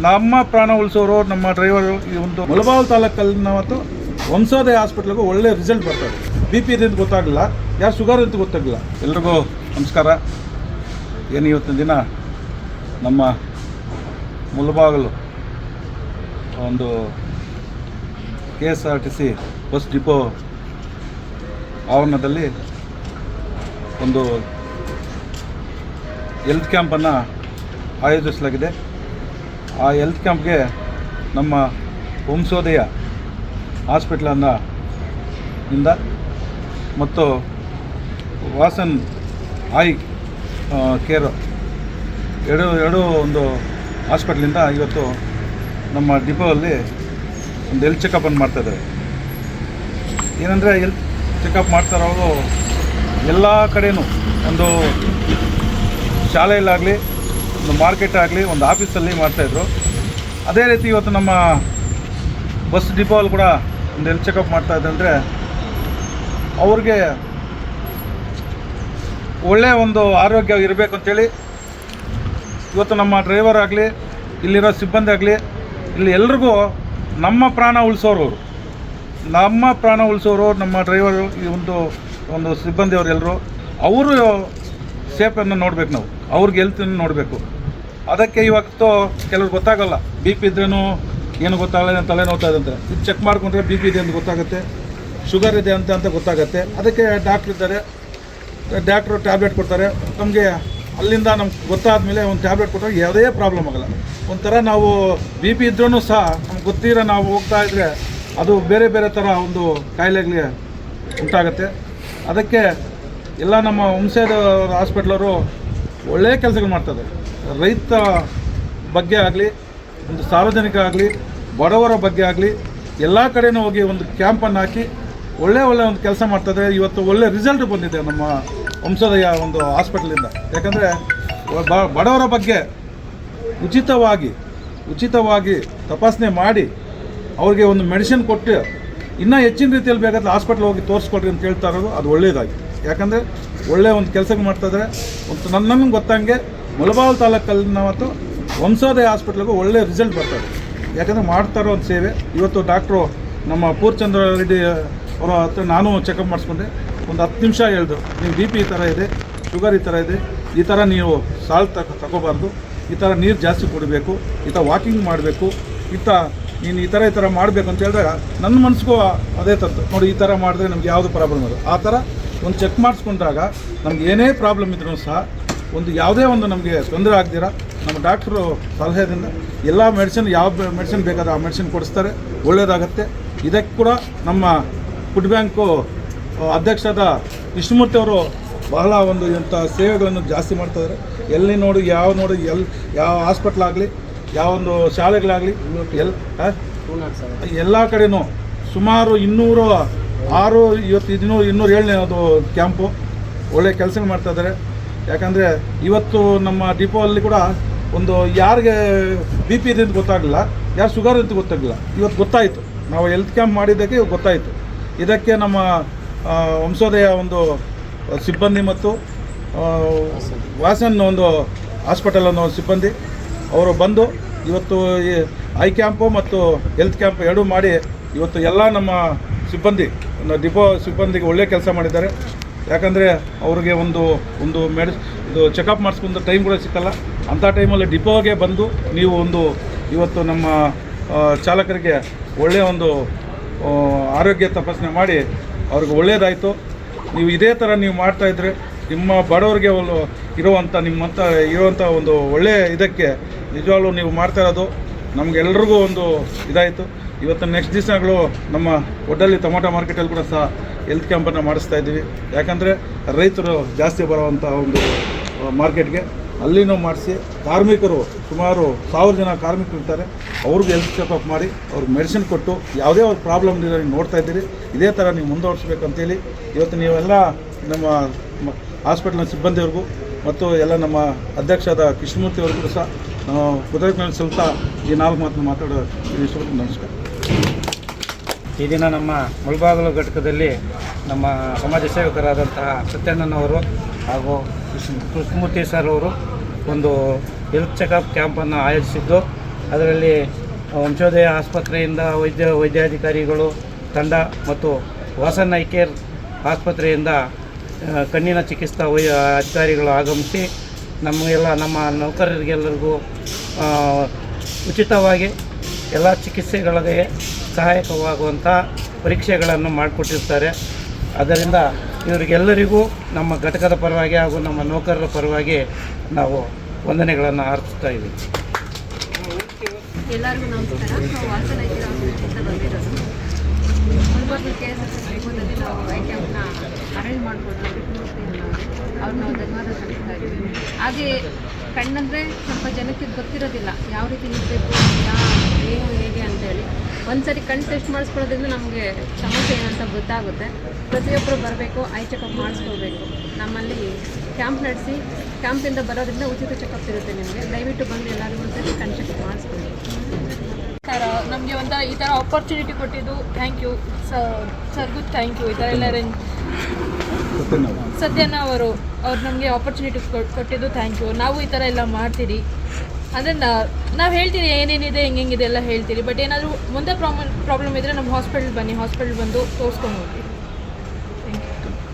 ನಮ್ಮ ಪ್ರಾಣ ಉಳಿಸೋರು ನಮ್ಮ ಡ್ರೈವರು ಈ ಒಂದು ಮುಳಬಾಗಿಲು ತಾಲೂಕಲ್ಲಿ ಮತ್ತು ವಂಶೋದಯ ಹಾಸ್ಪಿಟ್ಲಿಗೂ ಒಳ್ಳೆ ರಿಸಲ್ಟ್ ಬರ್ತದೆ. BP ಇದೆ ಅಂತ ಗೊತ್ತಾಗಲಿಲ್ಲ, ಯಾರು ಶುಗರ್ ಅಂತ ಗೊತ್ತಾಗಲಿಲ್ಲ. ಎಲ್ರಿಗೂ ನಮಸ್ಕಾರ. ಏನು ಇವತ್ತಿನ ದಿನ ನಮ್ಮ ಮುಳಬಾಗಿಲು ಒಂದು KSRTC ಬಸ್ ಡಿಪೋ ಆವರಣದಲ್ಲಿ ಒಂದು ಹೆಲ್ತ್ ಕ್ಯಾಂಪನ್ನು ಆಯೋಜಿಸಲಾಗಿದೆ. ಆ ಹೆಲ್ತ್ ಕ್ಯಾಂಪ್ಗೆ ನಮ್ಮ ವಂಶೋದಯ ಹಾಸ್ಪಿಟ್ಲಿಂದ ಮತ್ತು ವಾಸನ್ ಐ ಕೇರ್ ಎರಡು ಒಂದು ಹಾಸ್ಪಿಟ್ಲಿಂದ ಇವತ್ತು ನಮ್ಮ ಡಿಪೋದಲ್ಲಿ ಒಂದು ಹೆಲ್ತ್ ಚೆಕಪ್ಪನ್ನು ಮಾಡ್ತಾಯಿದ್ದಾರೆ. ಏನಂದರೆ ಹೆಲ್ತ್ ಚೆಕಪ್ ಮಾಡ್ತಾರವರು ಎಲ್ಲ ಕಡೆಯೂ ಒಂದು ಶಾಲೆಯಲ್ಲಾಗಲಿ ಒಂದು ಮಾರ್ಕೆಟ್ ಆಗಲಿ ಒಂದು ಆಫೀಸಲ್ಲಿ ಮಾಡ್ತಾಯಿದ್ರು. ಅದೇ ರೀತಿ ಇವತ್ತು ನಮ್ಮ ಬಸ್ ಡಿಪೋಲ್ಲಿ ಕೂಡ ಒಂದು ಹೆಲ್ತ್ ಚೆಕಪ್ ಮಾಡ್ತಾಯಿದ್ದೆ. ಅಂದರೆ ಅವ್ರಿಗೆ ಒಳ್ಳೆಯ ಒಂದು ಆರೋಗ್ಯ ಇರಬೇಕು ಅಂತೇಳಿ ಇವತ್ತು ನಮ್ಮ ಡ್ರೈವರ್ ಆಗಲಿ ಇಲ್ಲಿರೋ ಸಿಬ್ಬಂದಿ ಆಗಲಿ ಇಲ್ಲಿ ಎಲ್ರಿಗೂ ನಮ್ಮ ಪ್ರಾಣ ಉಳಿಸೋರು ನಮ್ಮ ಡ್ರೈವರು ಈ ಒಂದು ಸಿಬ್ಬಂದಿಯವರು ಎಲ್ಲರೂ ಅವರು ಸೇಫನ್ನು ನೋಡಬೇಕು. ನಾವು ಅವ್ರಿಗೆ ಹೆಲ್ತನ್ನು ನೋಡಬೇಕು. ಅದಕ್ಕೆ ಇವತ್ತು ಕೆಲವ್ರು ಗೊತ್ತಾಗಲ್ಲ, BP ಇದ್ರೂ ಏನು ಗೊತ್ತಾಗಲ್ಲ, ತಲೆನೋವ್ತಾ ಇದೆ ಅಂತ. ಇದು ಚೆಕ್ ಮಾಡ್ಕೊಂಡ್ರೆ BP ಇದೆ ಅಂತ ಗೊತ್ತಾಗುತ್ತೆ, ಶುಗರ್ ಇದೆ ಅಂತ ಗೊತ್ತಾಗುತ್ತೆ. ಅದಕ್ಕೆ ಡಾಕ್ಟ್ರ್ ಇದ್ದಾರೆ, ಡಾಕ್ಟ್ರು ಟ್ಯಾಬ್ಲೆಟ್ ಕೊಡ್ತಾರೆ. ನಮಗೆ ಅಲ್ಲಿಂದ ನಮ್ಗೆ ಗೊತ್ತಾದ ಮೇಲೆ ಒಂದು ಟ್ಯಾಬ್ಲೆಟ್ ಕೊಟ್ಟರೆ ಯಾವುದೇ ಪ್ರಾಬ್ಲಮ್ ಆಗೋಲ್ಲ. ಒಂಥರ ನಾವು BP ಇದ್ರೂ ಸಹ ನಮ್ಗೆ ಗೊತ್ತಿರೋ ನಾವು ಹೋಗ್ತಾ ಇದ್ದರೆ ಅದು ಬೇರೆ ಬೇರೆ ಥರ ಒಂದು ಕಾಯಿಲೆಗಳಿಗೆ ಉಂಟಾಗುತ್ತೆ. ಅದಕ್ಕೆ ಎಲ್ಲ ನಮ್ಮ ವಂಶದ ಹಾಸ್ಪಿಟ್ಲವರು ಒಳ್ಳೆಯ ಕೆಲಸಗಳು ಮಾಡ್ತಾರೆ. ರೈತ ಬಗ್ಗೆ ಆಗಲಿ, ಒಂದು ಸಾರ್ವಜನಿಕ ಆಗಲಿ, ಬಡವರ ಬಗ್ಗೆ ಆಗಲಿ ಎಲ್ಲ ಕಡೆಯೂ ಹೋಗಿ ಒಂದು ಕ್ಯಾಂಪನ್ನು ಹಾಕಿ ಒಳ್ಳೆ ಒಂದು ಕೆಲಸ ಮಾಡ್ತಾರೆ. ಇವತ್ತು ಒಳ್ಳೆ ರಿಸಲ್ಟ್ ಬಂದಿದೆ ನಮ್ಮ ವಂಶೋದಯ ಒಂದು ಹಾಸ್ಪಿಟ್ಲಿಂದ. ಯಾಕಂದರೆ ಬಡವರ ಬಗ್ಗೆ ಉಚಿತವಾಗಿ ತಪಾಸಣೆ ಮಾಡಿ ಅವ್ರಿಗೆ ಒಂದು ಮೆಡಿಸಿನ್ ಕೊಟ್ಟು ಇನ್ನೂ ಹೆಚ್ಚಿನ ರೀತಿಯಲ್ಲಿ ಬೇಕಾದ್ರೆ ಹಾಸ್ಪಿಟ್ಲ್ ಹೋಗಿ ತೋರಿಸ್ಕೊಡ್ರಿ ಅಂತ ಹೇಳ್ತಾ ಇರೋದು ಅದು ಒಳ್ಳೆಯದಾಗಿ. ಯಾಕಂದರೆ ಒಳ್ಳೆಯ ಒಂದು ಕೆಲಸ ಮಾಡ್ತಾಯಿದ್ರೆ ಒಂದು ನನಗೆ ಗೊತ್ತಂಗೆ ಮುಳಬಾಗಿಲು ತಾಲೂಕಲ್ಲಿ ಮತ್ತು ವಂಶೋದಯ ಹಾಸ್ಪಿಟ್ಲಿಗೂ ಒಳ್ಳೆ ರಿಸಲ್ಟ್ ಬರ್ತದೆ. ಯಾಕಂದರೆ ಮಾಡ್ತಾರೋ ಒಂದು ಸೇವೆ. ಇವತ್ತು ಡಾಕ್ಟ್ರು ನಮ್ಮ ಪೂರ್ಣಚಂದ್ರ ರೆಡ್ಡಿ ಅವರ ಹತ್ರ ನಾನು ಚೆಕಪ್ ಮಾಡಿಸ್ಕೊಂಡೆ. ಒಂದು 10 ನಿಮಿಷ ಹೇಳಿದ್ರು, ನೀವು BP ಈ ಥರ ಇದೆ, ಶುಗರ್ ಈ ಥರ ಇದೆ, ಈ ಥರ ನೀವು ಸಾಲ್ಟ್ ತಗೋಬಾರ್ದು, ಈ ಥರ ನೀರು ಜಾಸ್ತಿ ಕುಡಿಬೇಕು, ಈ ಥರ ವಾಕಿಂಗ್ ಮಾಡಬೇಕು, ನೀನು ಈ ಥರ ಮಾಡಬೇಕು ಅಂತ ಹೇಳಿದಾಗ ನನ್ನ ಮನಸ್ಸಿಗೂ ಅದೇ ಥರದ್ದು. ನೋಡಿ, ಈ ಥರ ಮಾಡಿದ್ರೆ ನಮ್ಗೆ ಯಾವುದು ಪ್ರಾಬ್ಲಮ್ ಅದು ಆ ಥರ ಒಂದು ಚೆಕ್ ಮಾಡಿಸ್ಕೊಂಡಾಗ ನಮ್ಗೆ ಏನೇ ಪ್ರಾಬ್ಲಮ್ ಇದ್ರೂ ಸಹ ಒಂದು ಯಾವುದೇ ಒಂದು ನಮಗೆ ತೊಂದರೆ ಆಗ್ದಿರ ನಮ್ಮ ಡಾಕ್ಟ್ರು ಸಲಹೆಯಿಂದ ಎಲ್ಲ ಮೆಡಿಸಿನ್ ಯಾವ ಮೆಡಿಸಿನ್ ಬೇಕಾದ್ರೆ ಆ ಮೆಡಿಸಿನ್ ಕೊಡಿಸ್ತಾರೆ, ಒಳ್ಳೆಯದಾಗತ್ತೆ. ಇದಕ್ಕೆ ಕೂಡ ನಮ್ಮ ಫುಡ್ ಬ್ಯಾಂಕು ಅಧ್ಯಕ್ಷರಾದ ಕೃಷ್ಣಮೂರ್ತಿ ಅವರು ಬಹಳ ಒಂದು ಇಂಥ ಸೇವೆಗಳನ್ನು ಜಾಸ್ತಿ ಮಾಡ್ತಾಯಿದ್ದಾರೆ. ಎಲ್ಲಿ ನೋಡಿ ಯಾವ ಹಾಸ್ಪಿಟ್ಲಾಗಲಿ, ಯಾವೊಂದು ಶಾಲೆಗಳಾಗಲಿ ಎಲ್ಲ ಕಡೆಯೂ ಸುಮಾರು 206 ಇವತ್ತು 207ನೇ ಅದು ಕ್ಯಾಂಪು ಒಳ್ಳೆ ಕೆಲಸ ಮಾಡ್ತಾಯಿದ್ದಾರೆ. ಯಾಕಂದರೆ ಇವತ್ತು ನಮ್ಮ ಡಿಪೋಲ್ಲಿ ಕೂಡ ಒಂದು ಯಾರಿಗೆ BP ಇದೆ ಅಂತ ಗೊತ್ತಾಗಲಿಲ್ಲ, ಯಾರು ಶುಗರ್ ಅಂತ ಗೊತ್ತಾಗಲಿಲ್ಲ. ಇವತ್ತು ಗೊತ್ತಾಯಿತು, ನಾವು ಹೆಲ್ತ್ ಕ್ಯಾಂಪ್ ಮಾಡಿದ್ದಕ್ಕೆ ಗೊತ್ತಾಯಿತು. ಇದಕ್ಕೆ ನಮ್ಮ ವಂಶೋದಯ ಒಂದು ಸಿಬ್ಬಂದಿ ಮತ್ತು ವಾಸನ್ ಒಂದು ಹಾಸ್ಪಿಟಲ್ ಅನ್ನೋ ಸಿಬ್ಬಂದಿ ಅವರು ಬಂದು ಇವತ್ತು ಈ ಐ ಕ್ಯಾಂಪು ಮತ್ತು ಹೆಲ್ತ್ ಕ್ಯಾಂಪ್ ಎರಡೂ ಮಾಡಿ ಇವತ್ತು ಎಲ್ಲ ನಮ್ಮ ಡಿಪೋ ಸಿಬ್ಬಂದಿಗೆ ಒಳ್ಳೆಯ ಕೆಲಸ ಮಾಡಿದ್ದಾರೆ. ಯಾಕಂದರೆ ಅವ್ರಿಗೆ ಒಂದು ಇದು ಚೆಕಪ್ ಮಾಡಿಸ್ಕೊಂಡು ಟೈಮ್ ಕೂಡ ಸಿಕ್ಕಲ್ಲ. ಅಂಥ ಟೈಮಲ್ಲಿ ಡಿಪೋಗೆ ಬಂದು ನೀವು ಇವತ್ತು ನಮ್ಮ ಚಾಲಕರಿಗೆ ಒಳ್ಳೆಯ ಒಂದು ಆರೋಗ್ಯ ತಪಾಸಣೆ ಮಾಡಿ ಅವ್ರಿಗೆ ಒಳ್ಳೆಯದಾಯಿತು. ನೀವು ಇದೇ ಥರ ನೀವು ಮಾಡ್ತಾಯಿದ್ರೆ ನಿಮ್ಮ ಬಡವರಿಗೆ ಇರುವಂಥ ಒಂದು ಒಳ್ಳೆಯ ಇದಕ್ಕೆ ನಿಜವಾಗ್ಲೂ ನೀವು ಮಾಡ್ತಾ ಇರೋದು ನಮಗೆಲ್ರಿಗೂ ಒಂದು ಇದಾಯಿತು. ಇವತ್ತು ನೆಕ್ಸ್ಟ್ ದಿವಸಗಳು ನಮ್ಮ ಒಡ್ಡಲ್ಲಿ ಟೊಮೊಟೊ ಮಾರ್ಕೆಟಲ್ಲಿ ಕೂಡ ಸಹ ಹೆಲ್ತ್ ಕ್ಯಾಂಪನ್ನು ಮಾಡಿಸ್ತಾ ಇದ್ದೀವಿ. ಯಾಕಂದರೆ ರೈತರು ಜಾಸ್ತಿ ಬರುವಂಥ ಒಂದು ಮಾರ್ಕೆಟ್ಗೆ ಅಲ್ಲಿನೂ ಮಾಡಿಸಿ ಕಾರ್ಮಿಕರು ಸುಮಾರು 1000 ಜನ ಕಾರ್ಮಿಕರು ಇರ್ತಾರೆ, ಅವ್ರಿಗೆ ಹೆಲ್ತ್ ಚೆಕಪ್ ಮಾಡಿ ಅವ್ರಿಗೆ ಮೆಡಿಸಿನ್ ಕೊಟ್ಟು ಯಾವುದೇ ಒಂದು ಪ್ರಾಬ್ಲಮ್ ನೀವು ನೋಡ್ತಾ ಇದ್ದೀರಿ. ಇದೇ ಥರ ನೀವು ಮುಂದುವರಿಸ್ಬೇಕು ಅಂತೇಳಿ ಇವತ್ತು ನೀವೆಲ್ಲ ನಮ್ಮ ಹಾಸ್ಪಿಟ್ಲಿನ ಸಿಬ್ಬಂದಿಯವ್ರಿಗೂ ಮತ್ತು ಎಲ್ಲ ನಮ್ಮ ಅಧ್ಯಕ್ಷರಾದ ಕೃಷ್ಣಮೂರ್ತಿ ಅವ್ರಿಗೂ ಸಹ ನಾವು ಕೃತಜ್ಞತೆ ಸಲ್ಲಿಸ್ತಾ ಈ 4 ಮಾತನ್ನು ಮಾತಾಡೋ ನಮಸ್ಕಾರ. ಈ ದಿನ ನಮ್ಮ ಮುಳಬಾಗಿಲು ಘಟಕದಲ್ಲಿ ನಮ್ಮ ಸಮಾಜ ಸೇವಕರಾದಂತಹ ಸತ್ಯಣ್ಣನವರು ಹಾಗೂ ಕೃಷ್ಣಮೂರ್ತಿ ಸರ್ ಅವರು ಒಂದು ಹೆಲ್ತ್ ಚೆಕಪ್ ಕ್ಯಾಂಪನ್ನು ಆಯೋಜಿಸಿದ್ದು ಅದರಲ್ಲಿ ವಂಶೋದಯ ಆಸ್ಪತ್ರೆಯಿಂದ ವೈದ್ಯಾಧಿಕಾರಿಗಳು ತಂಡ ಮತ್ತು ವಾಸನ್ ಐ ಕೇರ್ ಆಸ್ಪತ್ರೆಯಿಂದ ಕಣ್ಣಿನ ಚಿಕಿತ್ಸಾ ಅಧಿಕಾರಿಗಳು ಆಗಮಿಸಿ ನಮ್ಮ ನೌಕರರಿಗೆಲ್ಲರಿಗೂ ಉಚಿತವಾಗಿ ಎಲ್ಲ ಚಿಕಿತ್ಸೆಗಳಿಗೆ ಸಹಾಯಕವಾಗುವಂಥ ಪರೀಕ್ಷೆಗಳನ್ನು ಮಾಡಿಕೊಟ್ಟಿರ್ತಾರೆ. ಅದರಿಂದ ಇವರಿಗೆಲ್ಲರಿಗೂ ನಮ್ಮ ಘಟಕದ ಪರವಾಗಿ ಹಾಗೂ ನಮ್ಮ ನೌಕರರ ಪರವಾಗಿ ನಾವು ವಂದನೆಗಳನ್ನು ಅರ್ಪಿಸ್ತಾ ಇದ್ದೀವಿ. ಎಲ್ಲರಿಗೂ ನಮಸ್ಕಾರ. ನಾವು ವಾಸನ ಐಕ್ಯ ಆಸ್ಪತ್ರೆಯಿಂದ ಬಂದಿರೋದು. ಮುಲ್ಬಾಗಿಲು KSS ಡಿಪೋದಲ್ಲಿ ನಾವು ಐ ಕ್ಯಾಂಪ್ನ ಅರೇಂಜ್ ಮಾಡ್ಬೋದು. ಅವ್ರು ನಾವು ಧನ್ಯವಾದ ಸಲ್ಲಿಸ್ತಾ ಇದ್ದೀವಿ. ಹಾಗೆ ಕಣ್ಣಂದರೆ ಸ್ವಲ್ಪ ಜನಕ್ಕೆ ಗೊತ್ತಿರೋದಿಲ್ಲ ಯಾವ ರೀತಿ ಇರಬೇಕು, ಏನು ಹೇಗೆ ಅಂತೇಳಿ. ಒಂದು ಸರಿ ಕಣ್ಣು ಟೆಸ್ಟ್ ಮಾಡಿಸ್ಕೊಳ್ಳೋದ್ರಿಂದ ನಮಗೆ ಸಮಸ್ಯೆ ಏನಂತ ಗೊತ್ತಾಗುತ್ತೆ. ಪ್ರತಿಯೊಬ್ಬರು ಬರಬೇಕು, ಐ ಚೆಕಪ್ ಮಾಡಿಸ್ಕೋಬೇಕು. ನಮ್ಮಲ್ಲಿ ಕ್ಯಾಂಪ್ ನಡೆಸಿ ಕ್ಯಾಂಪಿಂದ ಬರೋದ್ರಿಂದ ಉಚಿತ ಚೆಕಪ್ ಇರುತ್ತೆ ನಿಮಗೆ. ದಯವಿಟ್ಟು ಬಂದು ಎಲ್ಲರಿಗೂ ಒಂದ್ಸರಿ ಕಣ್ಣು ಚೆಕಪ್ ಮಾಡಿಸ್ಕೊಳ್ಳಿ. ಸರ್, ನಮಗೆ ಒಂಥರ ಈ ಥರ ಆಪರ್ಚುನಿಟಿ ಕೊಟ್ಟಿದ್ದು ಥ್ಯಾಂಕ್ ಯು ಸರ್ಗೂ ಥ್ಯಾಂಕ್ ಯು. ಈ ಥರ ಎಲ್ಲ ಸತ್ಯನ ಅವರು ನಮಗೆ ಆಪರ್ಚುನಿಟಿ ಕೊಟ್ಟಿದ್ದು ಥ್ಯಾಂಕ್ ಯು. ನಾವು ಈ ಥರ ಎಲ್ಲ ಮಾಡ್ತೀರಿ ಅಂದರೆ ನಾವು ಹೇಳ್ತೀರಿ ಏನೇನಿದೆ ಹೆಂಗಿದೆ ಎಲ್ಲ ಹೇಳ್ತೀರಿ. ಬಟ್ ಏನಾದರೂ ಮುಂದೆ ಪ್ರಾಬ್ಲಮ್ ಇದ್ದರೆ ನಮ್ಮ ಹಾಸ್ಪಿಟಲ್ ಬನ್ನಿ, ಹಾಸ್ಪಿಟಲ್ ಬಂದು ತೋರಿಸ್ಕೊಂಡು ಹೋಗಿ.